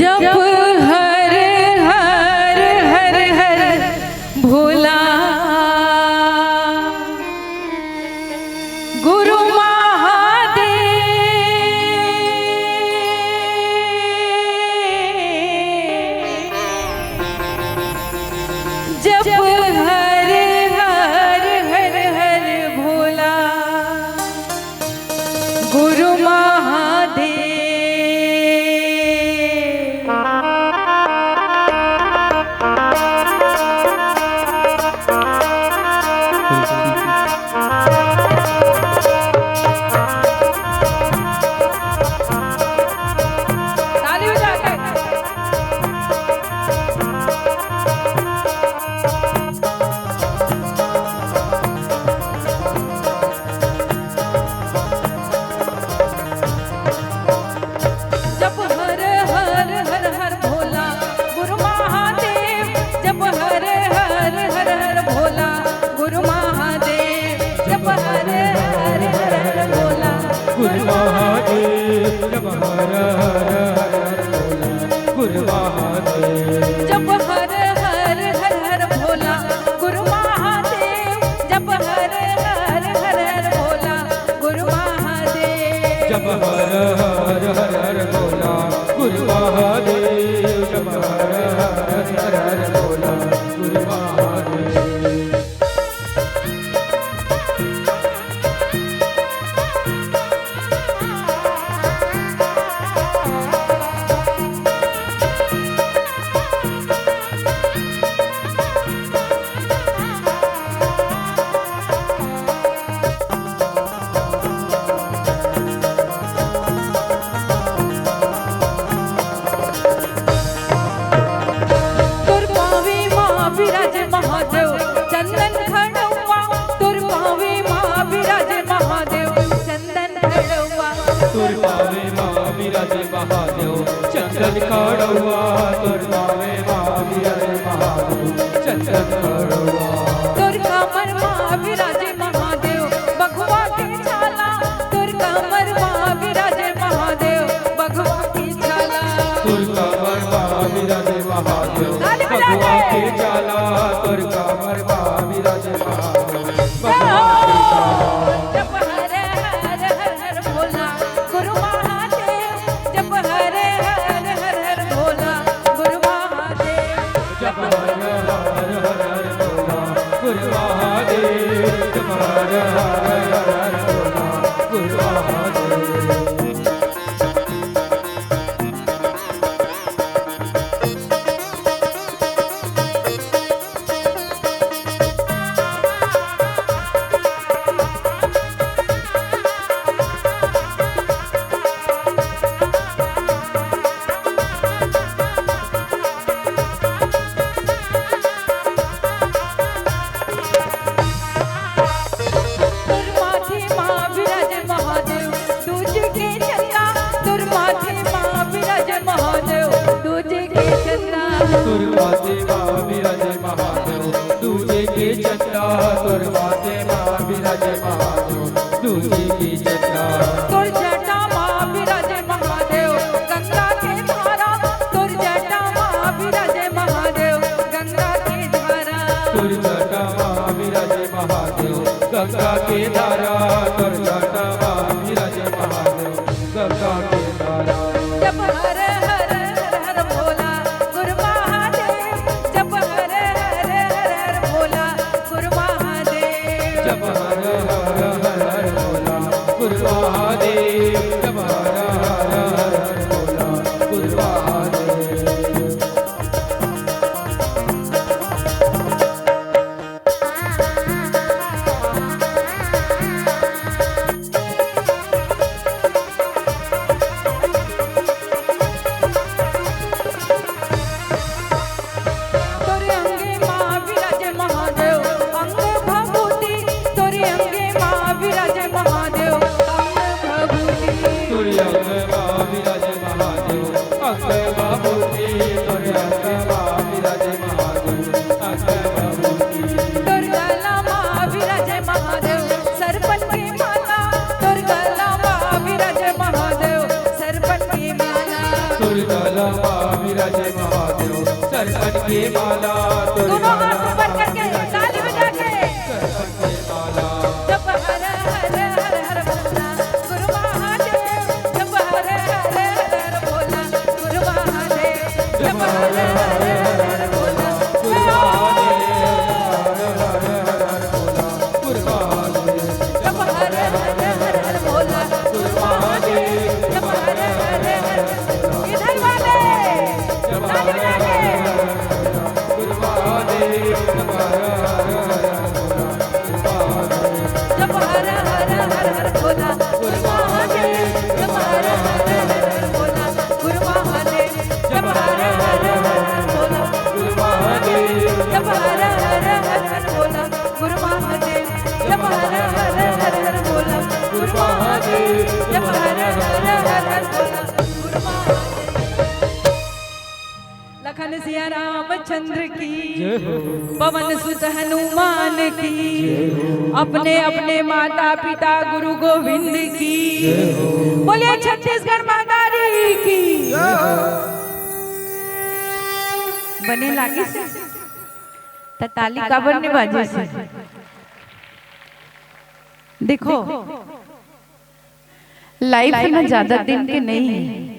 जप हर हर हर हर भोला गुरु महादेव। जप हर हर हर हर भोला गुरु महादेव। गुरु महादेव जप हर हर हर हर गुरु महादेव जप हर हर हर हर भोला गुरु महादेव। जप हर हर हर हर भोला गुरु महादेव। जप हर हर हर हर भोला गुरु महादेव। जप हर हर हर हर भोला गुरु महादेव। विराजे महादेव चंदन खड़वा तुर पावे माँ विराजे महादेव चंदन खड़वा। तुर पावे माँ विराजे महादेव चंदन खड़वा। तुर पावे माँ विराजे महादेव चंदन खड़वा। तुर कमर माँ विराजे महादेव बघवा की छाला। तुर कमर माँ विराजे महादेव बघवा की छाला। तुर कमर माँ विराजे महादेव बघवा की छाला। तुर कमर माँ विराजे महादेव बघवा की छाला। जप हर हर हर हर भोला गुरु महादेव। जप हर हर हर हर भोला गुरु महादेव। जप हर हर हर हर भोला गुरु महादेव। जप हर हर हर हर भोला गुरु महादेव। तुर माते माँ विराजे महादेव दूजे के चंदा। तुर माते माँ विराजे महादेव दूजे की चंदा। तुर जटा माँ विराजे महादेव गंगा के धारा। तुर जटा माँ विराजे महादेव गंगा के धारा। तुर जटा माँ विराजे महादेव गंगा के धारा। तुर जटा माँ विराजे महादेव गंगा के धारा। जप हर हर हर हर भोला गुरु महादेव। जप हर हर हर हर भोला गुरु महादेव। जप हर हर हर हर भोला गुरु महादेव। जप हर हर हर हर भोला गुरु महादेव। दुर्गा बलमा विराजे महादेव सरपट के माला तोर दोनों हाथ ऊपर करके ताली बजा के सरपट के माला जप हर हर हर हर भोला गुरु महादेव जप हर हर हर भोला गुरु महादेव जप हर हर हर भोला गुरु महादेव जप हर हर हर भोला गुरु महादेव जप हर हर हर इधर वाले ताली बजा के गुरु महादेव जप हर हर हर हर भोला गुरु महादेव जप हर हर हर भोला गुरु महादेव जप हर हर हर भोला गुरु महादेव जप हर हर हर भोला गुरु महादेव जप हर हर हर भोला गुरु महादेव जप हर हर हर भोला गुरु महादेव। लखन सिया रामचंद्र की पवन सुत हनुमान की अपने अपने माता पिता गुरु गोविंद की बोलिए छत्तीसगढ़ माता री की बने लागी से त ताली काबर ने बाजे से देखो लाइफ ना ज्यादा दिन के नहीं है